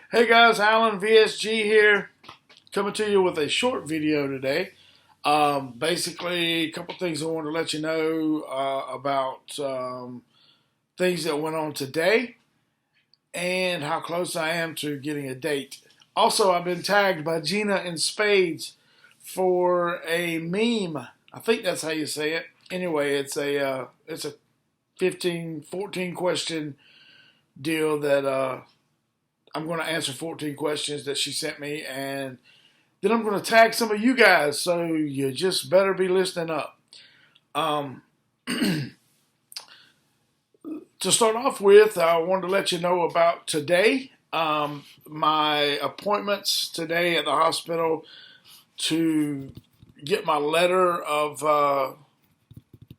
Hey guys, Alan VSG here, coming to you with a short video today. Basically, a couple things I wanted to let you know about things that went on today and how close I am to getting a date. Also, I've been tagged by Gina in Spades for a meme. I think that's how you say it. Anyway, it's a 15, 14 question deal that I'm going to answer 14 questions that she sent me, and then I'm going to tag some of you guys, so you just better be listening up. To start off with, I wanted to let you know about today. My appointments today at the hospital to get my letter of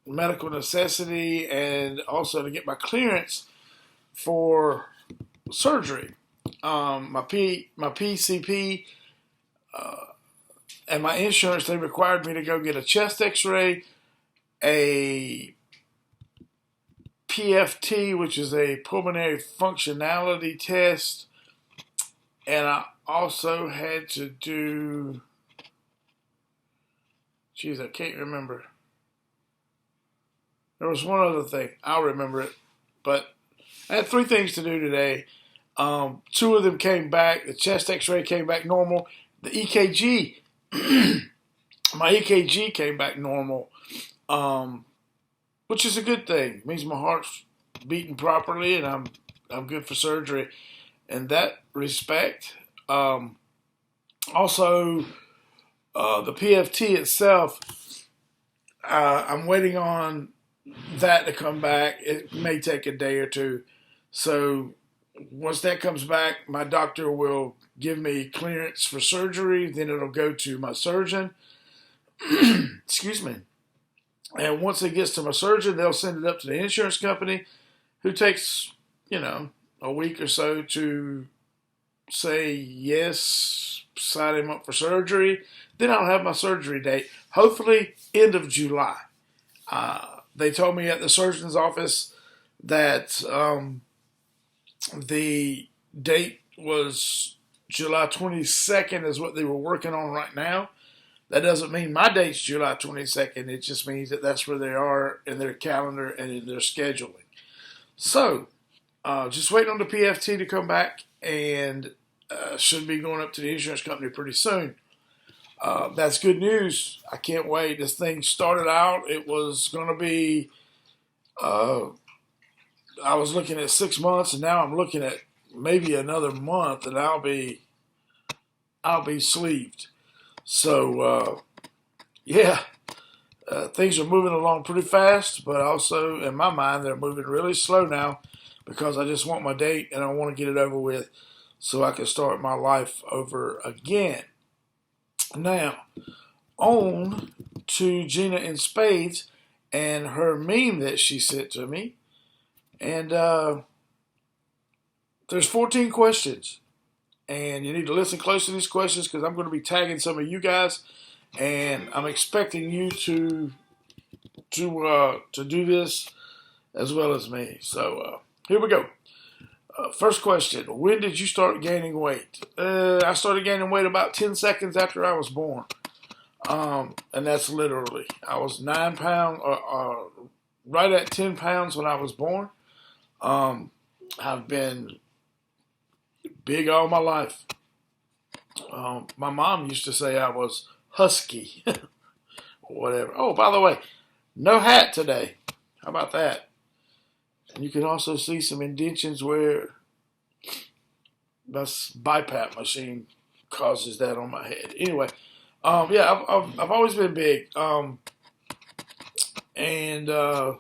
medical necessity and also to get my clearance for surgery. My PCP and my insurance, they required me to go get a chest X-ray, a PFT, which is a pulmonary functionality test, and I also had to do, geez, I can't remember. There was one other thing. I'll remember it, but I had three things to do today. Two of them came back. The chest X-ray came back normal. The EKG, my EKG came back normal, which is a good thing. It means my heart's beating properly, and I'm good for surgery in that respect. Also, the PFT itself, I'm waiting on that to come back. It may take a day or two. So once that comes back, my doctor will give me clearance for surgery. Then it'll go to my surgeon. Excuse me. And once it gets to my surgeon, they'll send it up to the insurance company, who takes, a week or so to say yes, sign him up for surgery. Then I'll have my surgery date, hopefully end of July. They told me at the surgeon's office that the date was July 22nd is what they were working on right now. That doesn't mean my date's July 22nd. It just means that that's where they are in their calendar and in their scheduling. So, just waiting on the PFT to come back, and should be going up to the insurance company pretty soon. That's good news. I can't wait. This thing started out, it was going to be, I was looking at 6 months, and now I'm looking at maybe another month, and I'll be sleeved. So, things are moving along pretty fast, but also in my mind, they're moving really slow now because I just want my date and I want to get it over with so I can start my life over again. Now, on to Gina in Spades and her meme that she sent to me. And there's 14 questions. And you need to listen close to these questions because I'm going to be tagging some of you guys. And I'm expecting you to do this as well as me. So here we go. First question: when did you start gaining weight? I started gaining weight about 10 seconds after I was born, and that's literally. I was 9 pounds, right at 10 pounds when I was born. I've been big all my life. My mom used to say I was husky. Whatever. Oh, by the way, no hat today. How about that? And you can also see some indentions where this BiPAP machine causes that on my head. Anyway, I've always been big. And I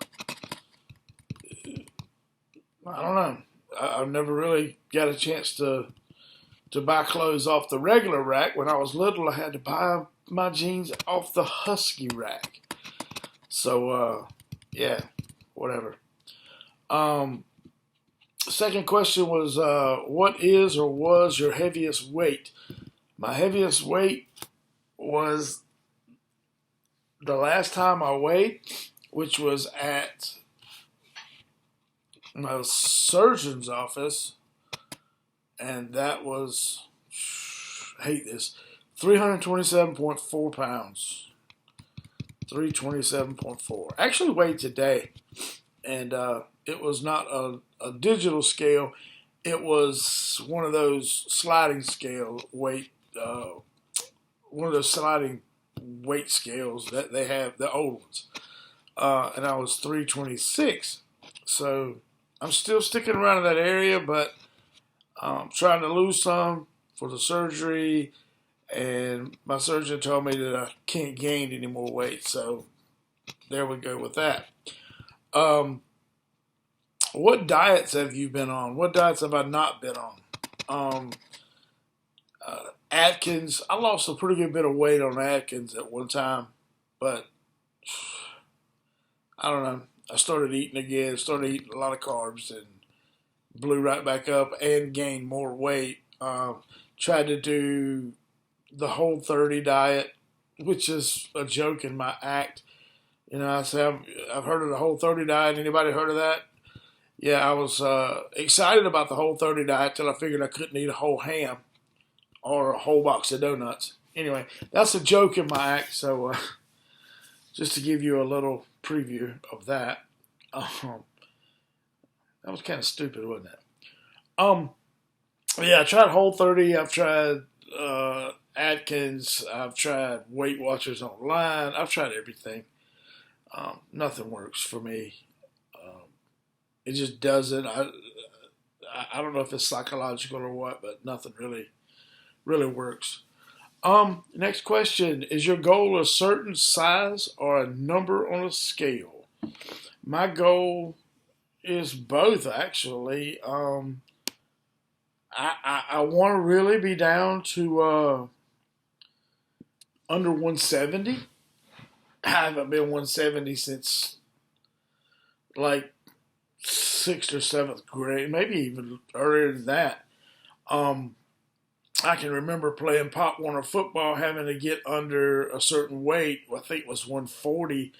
don't know. I've never really got a chance to buy clothes off the regular rack. When I was little, I had to buy my jeans off the husky rack. So, whatever. Second question was, what is or was your heaviest weight? My heaviest weight was the last time I weighed, which was at my surgeon's office, and that was, I hate this, 327.4 pounds. 327.4. Actually weighed today, and it was not a digital scale. It was one of those sliding scale weight, one of those sliding weight scales that they have, the old ones. And I was 326. So I'm still sticking around in that area, but trying to lose some for the surgery. And my surgeon told me that I can't gain any more weight. So there we go with that. What diets have you been on? What diets have I not been on? Um, Atkins. I lost a pretty good bit of weight on Atkins at one time, but I don't know. I started eating again, started eating a lot of carbs, and blew right back up and gained more weight. Tried to do the Whole30 diet, which is a joke in my act. You know, I say I've heard of the Whole30 diet. Anybody heard of that? Yeah, I was excited about the Whole30 diet till I figured I couldn't eat a whole ham or a whole box of donuts. Anyway, that's a joke in my act. So just to give you a little preview of that. That was kind of stupid, wasn't it? Um, yeah, I tried Whole30. I've tried Atkins. I've tried Weight Watchers online. I've tried everything. Nothing works for me. Um, it just doesn't. I don't know if it's psychological or what, but nothing really works. Next question: is your goal a certain size or a number on a scale? My goal is both, actually. I want to really be down to under 170. I haven't been 170 since like sixth or seventh grade, maybe even earlier than that. Um, I can remember playing Pop Warner football, having to get under a certain weight. I think it was 140.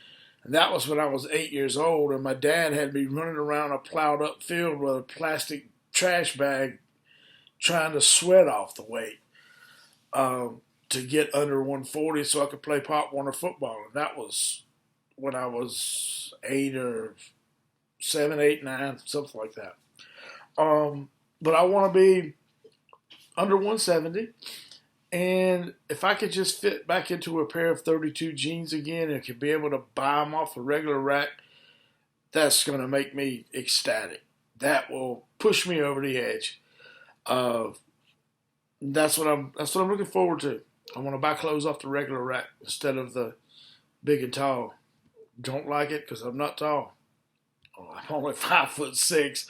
And that was when I was 8 years old, and my dad had me running around a plowed up field with a plastic trash bag trying to sweat off the weight to get under 140 so I could play Pop Warner football. And that was when I was 8 or 7, 8, 9, something like that. But I want to be under 170. And if I could just fit back into a pair of 32 jeans again and could be able to buy them off a regular rack, that's going to make me ecstatic. That will push me over the edge. Uh, that's what I'm looking forward to. I want to buy clothes off the regular rack instead of the big and tall. Don't like it because I'm not tall. I'm only 5'6",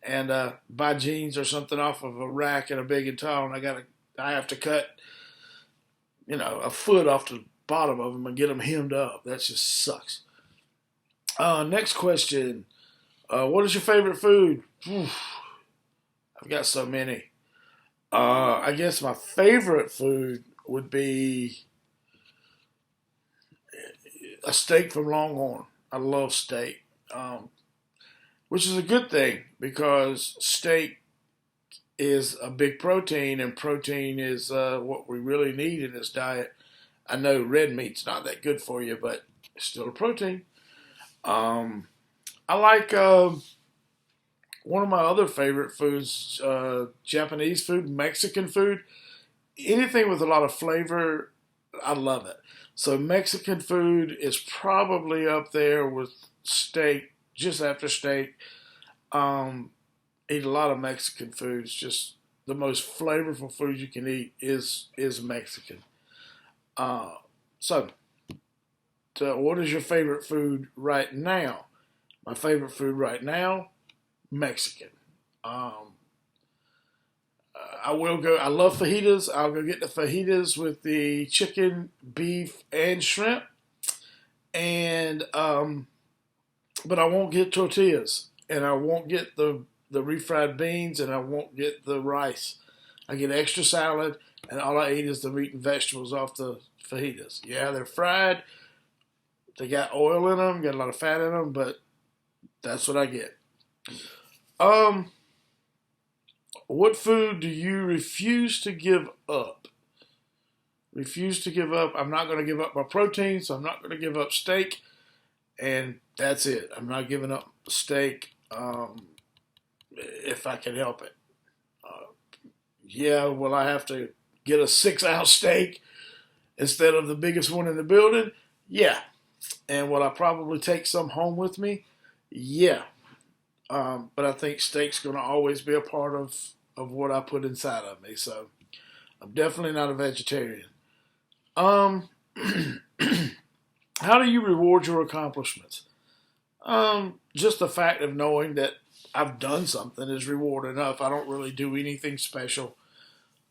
and buy jeans or something off of a rack and a big and tall, and I have to cut a foot off the bottom of them and get them hemmed up. That just sucks. Next question: what is your favorite food? Oof, I've got so many. I guess my favorite food would be a steak from Longhorn. I love steak, which is a good thing because steak is a big protein, and protein is what we really need in this diet. I know red meat's not that good for you, but it's still a protein. I like one of my other favorite foods, Japanese food, Mexican food. Anything with a lot of flavor, I love it. So Mexican food is probably up there with steak, just after steak. Eat a lot of Mexican food. It's just the most flavorful food you can eat is Mexican. Uh, so, what is your favorite food right now? My favorite food right now, Mexican. Um, I will go. I love fajitas. I'll go get the fajitas with the chicken, beef, and shrimp. And but I won't get tortillas, and I won't get the refried beans, and I won't get the rice. I get extra salad, and all I eat is the meat and vegetables off the fajitas. Yeah, they're fried. They got oil in them, got a lot of fat in them, but that's what I get. Um, What food do you refuse to give up? Refuse to give up. I'm not going to give up my protein, so I'm not going to give up steak, and that's it. I'm not giving up steak if I can help it. Uh, yeah, will I have to get a 6 ounce steak instead of the biggest one in the building? Yeah. And will I probably take some home with me? Yeah. But I think steak's going to always be a part of what I put inside of me. So I'm definitely not a vegetarian. Um, how do you reward your accomplishments? Just the fact of knowing that I've done something is reward enough. I don't really do anything special.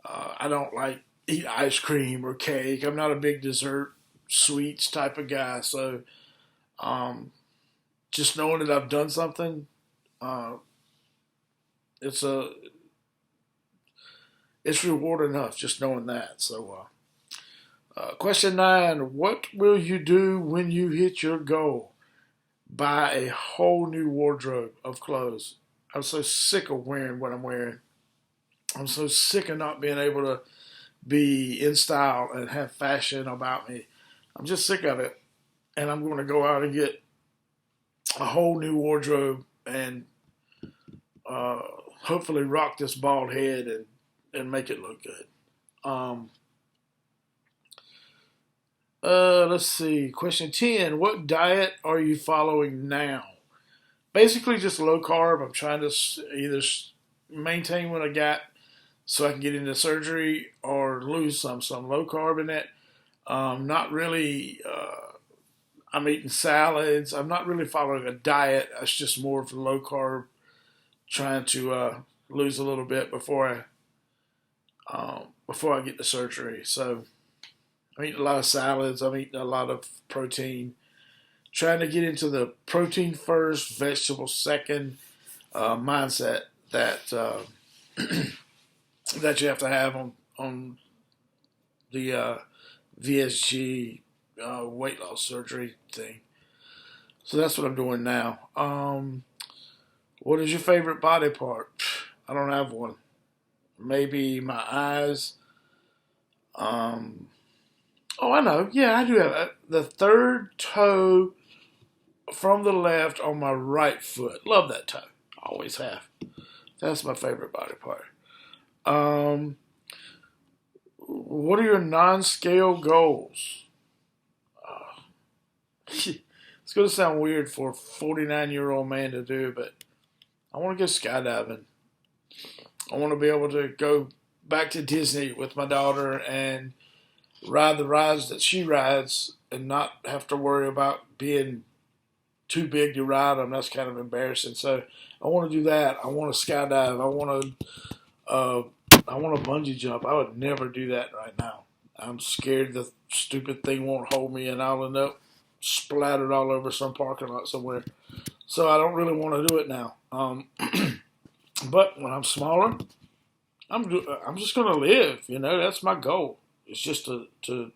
I don't like eat ice cream or cake. I'm not a big dessert sweets type of guy. So um, just knowing that I've done something, uh, it's a it's reward enough. Just knowing that. So question 9: what will you do when you hit your goal? Buy a whole new wardrobe of clothes. I'm so sick of wearing what I'm wearing. I'm so sick of not being able to be in style and have fashion about me. I'm just sick of it. And I'm going to go out and get a whole new wardrobe and uh, hopefully rock this bald head and make it look good. Um, let's see. Question 10: what diet are you following now? Basically, just low carb. I'm trying to either maintain what I got so I can get into surgery or lose some low carb in it. Not really. I'm eating salads. I'm not really following a diet. It's just more of a low carb, trying to lose a little bit before I get the surgery. So I'm eating a lot of salads. I'm eating a lot of protein. Trying to get into the protein first, vegetable second mindset that that you have to have on the VSG weight loss surgery thing. So that's what I'm doing now. What is your favorite body part? I don't have one. Maybe my eyes. Oh, I know. Yeah, I do have the third toe from the left on my right foot. Love that toe. Always have. That's my favorite body part. Um, what are your non-scale goals? Uh, it's going to sound weird for a 49-year-old man to do, but I want to go skydiving. I want to be able to go back to Disney with my daughter and ride the rides that she rides and not have to worry about being too big to ride them. That's kind of embarrassing. So I want to do that. I want to skydive. I want to bungee jump. I would never do that right now. I'm scared the stupid thing won't hold me and I'll end up splattered all over some parking lot somewhere. So I don't really want to do it now. But when I'm smaller, I'm just going to live. You know, that's my goal. It's just to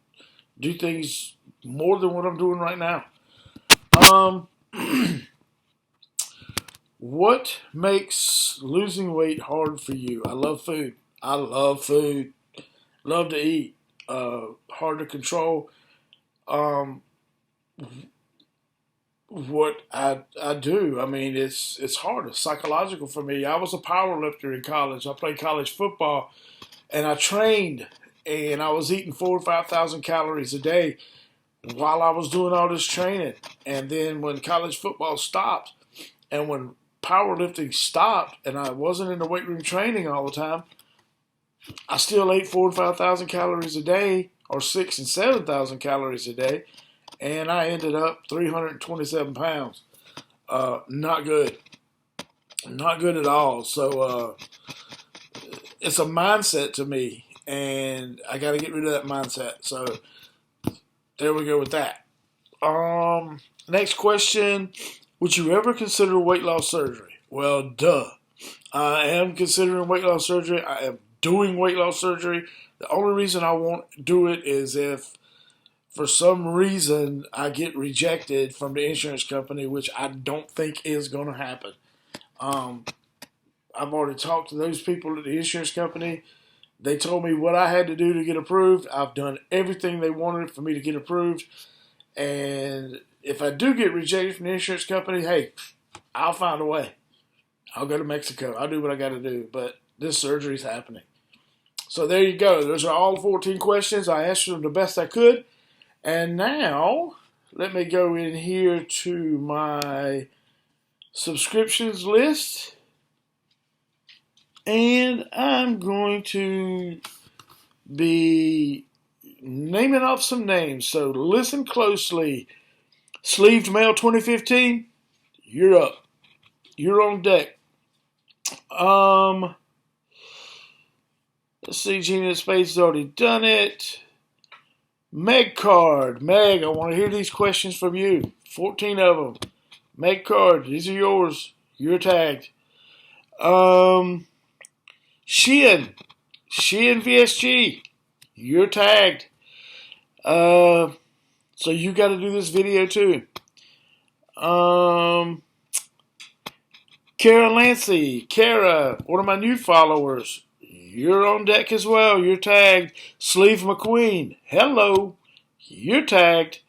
do things more than what I'm doing right now. Um, what makes losing weight hard for you? I love food. I love food. Love to eat. Hard to control. Um, what I do. I mean, it's hard. It's psychological for me. I was a power lifter in college. I played college football, and I trained, and I was eating 4,000 or 5,000 calories a day while I was doing all this training. And then when college football stopped, and when powerlifting stopped, and I wasn't in the weight room training all the time, I still ate 4,000 or 5,000 calories a day, or 6,000 and 7,000 calories a day, and I ended up 327 pounds. Not good. Not good at all. So it's a mindset to me, and I got to get rid of that mindset. So there we go with that. Next question. Would you ever consider weight loss surgery? Well, duh. I am considering weight loss surgery. I am doing weight loss surgery. The only reason I won't do it is if for some reason I get rejected from the insurance company, which I don't think is going to happen. Um, I've already talked to those people at the insurance company. They told me what I had to do to get approved. I've done everything they wanted for me to get approved. And if I do get rejected from the insurance company, hey, I'll find a way. I'll go to Mexico. I'll do what I got to do. But this surgery is happening. So there you go. Those are all 14 questions. I answered them the best I could. And now, let me go in here to my subscriptions list. And I'm going to be naming off some names. So listen closely. Sleeved Mail 2015, you're up. You're on deck. Let's see, Gina Space has already done it. Meg Card. Meg, I want to hear these questions from you. 14 of them. Meg Card, these are yours. You're tagged. Sheehan VSG, you're tagged. So you got to do this video too. Kara Lancy, Kara, one of my new followers. You're on deck as well. You're tagged. Sleeve McQueen, hello. You're tagged.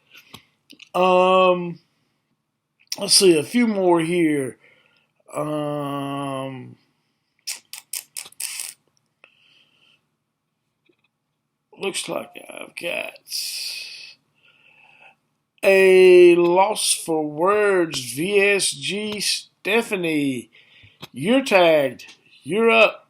Let's see, a few more here. Looks like I've got a loss for words. VSG Stephanie, you're tagged. You're up.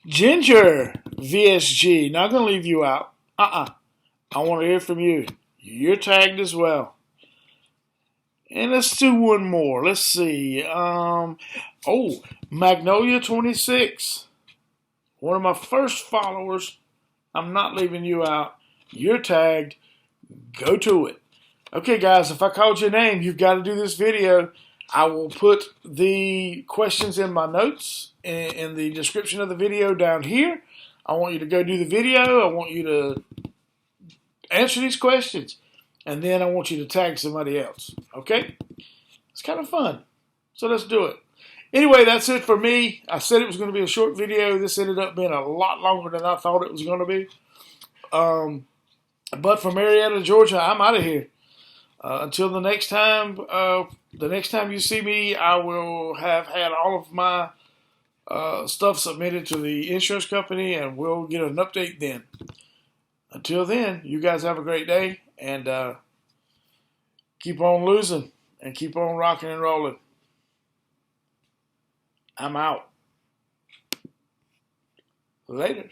Ginger VSG, not gonna leave you out. I want to hear from you. You're tagged as well. And let's do one more. Let's see. Magnolia 26. One of my first followers. I'm not leaving you out. You're tagged. Go to it. Okay, guys, if I called your name, you've got to do this video. I will put the questions in my notes in the description of the video down here. I want you to go do the video. I want you to answer these questions. And then I want you to tag somebody else. Okay? It's kind of fun. So let's do it. Anyway, that's it for me. I said it was going to be a short video. This ended up being a lot longer than I thought it was going to be. But from Marietta, Georgia, I'm out of here. Until the next time you see me, I will have had all of my stuff submitted to the insurance company, and we'll get an update then. Until then, you guys have a great day, and keep on losing and keep on rocking and rolling. I'm out. Later.